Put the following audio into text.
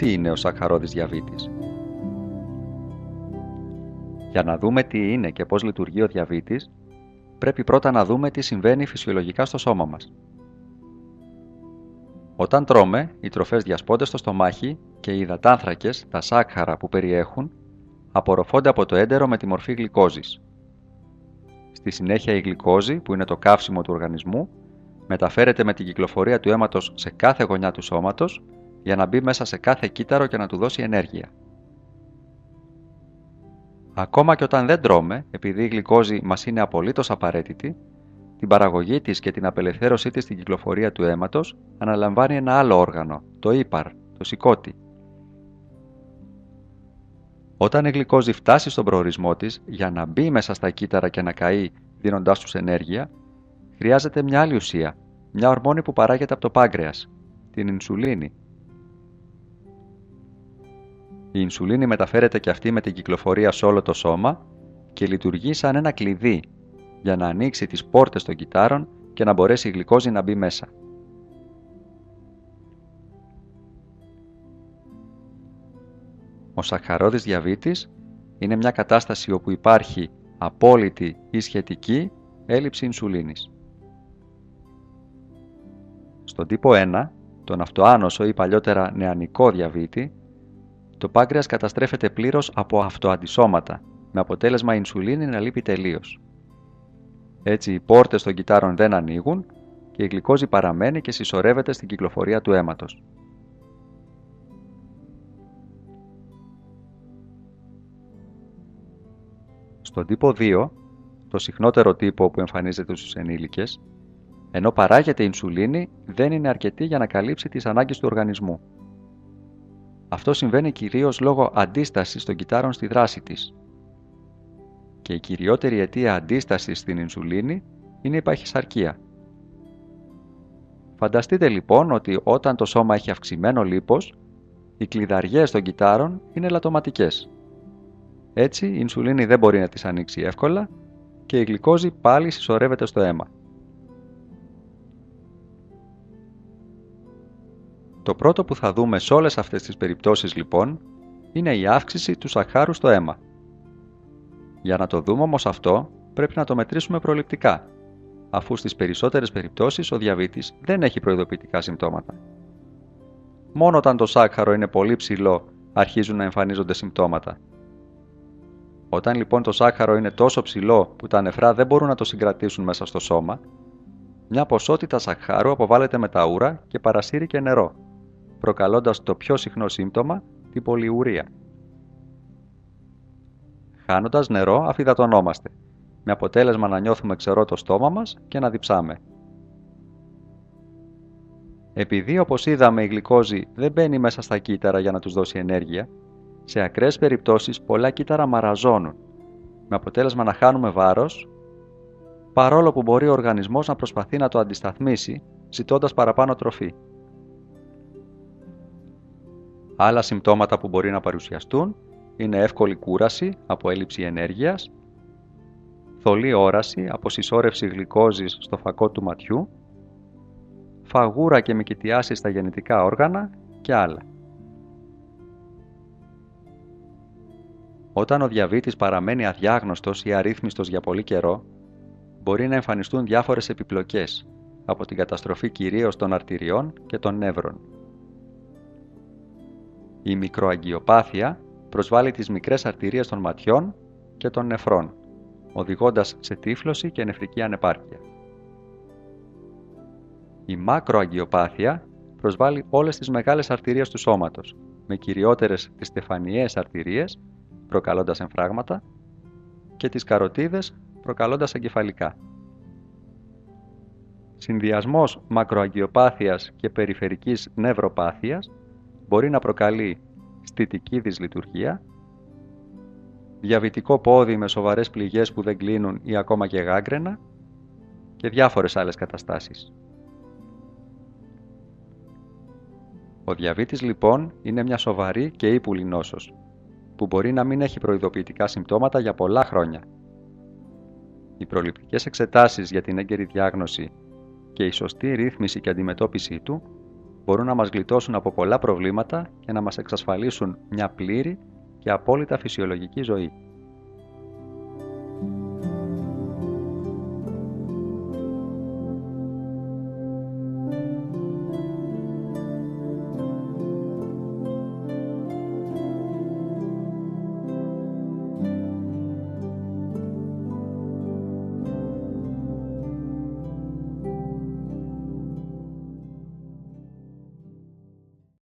Τι είναι ο σακχαρώδης διαβήτης? Για να δούμε τι είναι και πώς λειτουργεί ο διαβήτης, πρέπει πρώτα να δούμε τι συμβαίνει φυσιολογικά στο σώμα μας. Όταν τρώμε, οι τροφές διασπώνται στο στομάχι και οι υδατάνθρακες, τα σάκχαρα που περιέχουν, απορροφώνται από το έντερο με τη μορφή γλυκόζης. Στη συνέχεια η γλυκόζη, που είναι το καύσιμο του οργανισμού, μεταφέρεται με την κυκλοφορία του αίματος σε κάθε γωνιά του σώματος για να μπει μέσα σε κάθε κύτταρο και να του δώσει ενέργεια. Ακόμα και όταν δεν τρώμε, επειδή η γλυκόζη μας είναι απολύτως απαραίτητη, την παραγωγή της και την απελευθέρωσή της στην κυκλοφορία του αίματος αναλαμβάνει ένα άλλο όργανο, το ύπαρ, το σηκώτη. Όταν η γλυκόζη φτάσει στον προορισμό της για να μπει μέσα στα κύτταρα και να καεί δίνοντάς τους ενέργεια, χρειάζεται μια άλλη ουσία, μια ορμόνη που παράγεται από το πάγκρεας, την ινσουλίνη. Η ινσουλίνη μεταφέρεται και αυτή με την κυκλοφορία σε όλο το σώμα και λειτουργεί σαν ένα κλειδί για να ανοίξει τις πόρτες των κυττάρων και να μπορέσει η γλυκόζη να μπει μέσα. Ο σακχαρώδης διαβήτης είναι μια κατάσταση όπου υπάρχει απόλυτη ή σχετική έλλειψη ινσουλίνης. Στον τύπο 1, τον αυτοάνωσο ή παλιότερα νεανικό διαβήτη, το πάγκρεας καταστρέφεται πλήρως από αυτοαντισώματα, με αποτέλεσμα η ινσουλίνη να λείπει τελείως. Έτσι οι πόρτες των κυττάρων δεν ανοίγουν και η γλυκόζη παραμένει και συσσωρεύεται στην κυκλοφορία του αίματος. Στον τύπο 2, το συχνότερο τύπο που εμφανίζεται στους ενήλικες, ενώ παράγεται η ινσουλίνη, δεν είναι αρκετή για να καλύψει τις ανάγκες του οργανισμού. Αυτό συμβαίνει κυρίως λόγω αντίστασης των κυττάρων στη δράση της. Και η κυριότερη αιτία αντίστασης στην ινσουλίνη είναι η παχυσαρκία. Φανταστείτε λοιπόν ότι όταν το σώμα έχει αυξημένο λίπος, οι κλειδαριές των κυττάρων είναι ελαττωματικές. Έτσι η ινσουλίνη δεν μπορεί να τις ανοίξει εύκολα και η γλυκόζη πάλι συσσωρεύεται στο αίμα. Το πρώτο που θα δούμε σε όλες αυτές τις περιπτώσεις λοιπόν είναι η αύξηση του σακχάρου στο αίμα. Για να το δούμε όμως αυτό πρέπει να το μετρήσουμε προληπτικά, αφού στις περισσότερες περιπτώσεις ο διαβήτης δεν έχει προειδοποιητικά συμπτώματα. Μόνο όταν το σάκχαρο είναι πολύ ψηλό αρχίζουν να εμφανίζονται συμπτώματα. Όταν λοιπόν το σάκχαρο είναι τόσο ψηλό που τα νεφρά δεν μπορούν να το συγκρατήσουν μέσα στο σώμα, μια ποσότητα σακχάρου αποβάλλεται με τα ούρα και παρασύρει και νερό, προκαλώντας το πιο συχνό σύμπτωμα, την πολυουρία. Χάνοντας νερό αφυδατωνόμαστε, με αποτέλεσμα να νιώθουμε ξερό το στόμα μας και να διψάμε. Επειδή όπως είδαμε η γλυκόζη δεν μπαίνει μέσα στα κύτταρα για να τους δώσει ενέργεια, σε ακραίες περιπτώσεις πολλά κύτταρα μαραζώνουν, με αποτέλεσμα να χάνουμε βάρος, παρόλο που μπορεί ο οργανισμός να προσπαθεί να το αντισταθμίσει, ζητώντας παραπάνω τροφή. Άλλα συμπτώματα που μπορεί να παρουσιαστούν είναι εύκολη κούραση από έλλειψη ενέργειας, θολή όραση από συσσόρευση γλυκόζης στο φακό του ματιού, φαγούρα και μικητιάσεις στα γεννητικά όργανα και άλλα. Όταν ο διαβήτης παραμένει αδιάγνωστος ή αρρύθμιστος για πολύ καιρό, μπορεί να εμφανιστούν διάφορες επιπλοκές από την καταστροφή κυρίως των αρτηριών και των νεύρων. Η μικροαγγιοπάθεια προσβάλλει τις μικρές αρτηρίες των ματιών και των νεφρών, οδηγώντας σε τύφλωση και νεφρική ανεπάρκεια. Η μακροαγγιοπάθεια προσβάλλει όλες τις μεγάλες αρτηρίες του σώματος, με κυριότερες τις στεφανιαίες αρτηρίες, προκαλώντας εμφράγματα, και τις καροτίδες, προκαλώντας εγκεφαλικά. Συνδυασμός μακροαγγιοπάθειας και περιφερικής νευροπάθειας μπορεί να προκαλεί στιτική δυσλειτουργία, διαβητικό πόδι με σοβαρές πληγές που δεν κλείνουν ή ακόμα και γάγκρενα και διάφορες άλλες καταστάσεις. Ο διαβήτης λοιπόν είναι μια σοβαρή και ύπουλη νόσος, που μπορεί να μην έχει προειδοποιητικά συμπτώματα για πολλά χρόνια. Οι προληπτικές εξετάσεις για την έγκαιρη διάγνωση και η σωστή ρύθμιση και αντιμετώπιση του μπορούν να μας γλιτώσουν από πολλά προβλήματα και να μας εξασφαλίσουν μια πλήρη και απόλυτα φυσιολογική ζωή.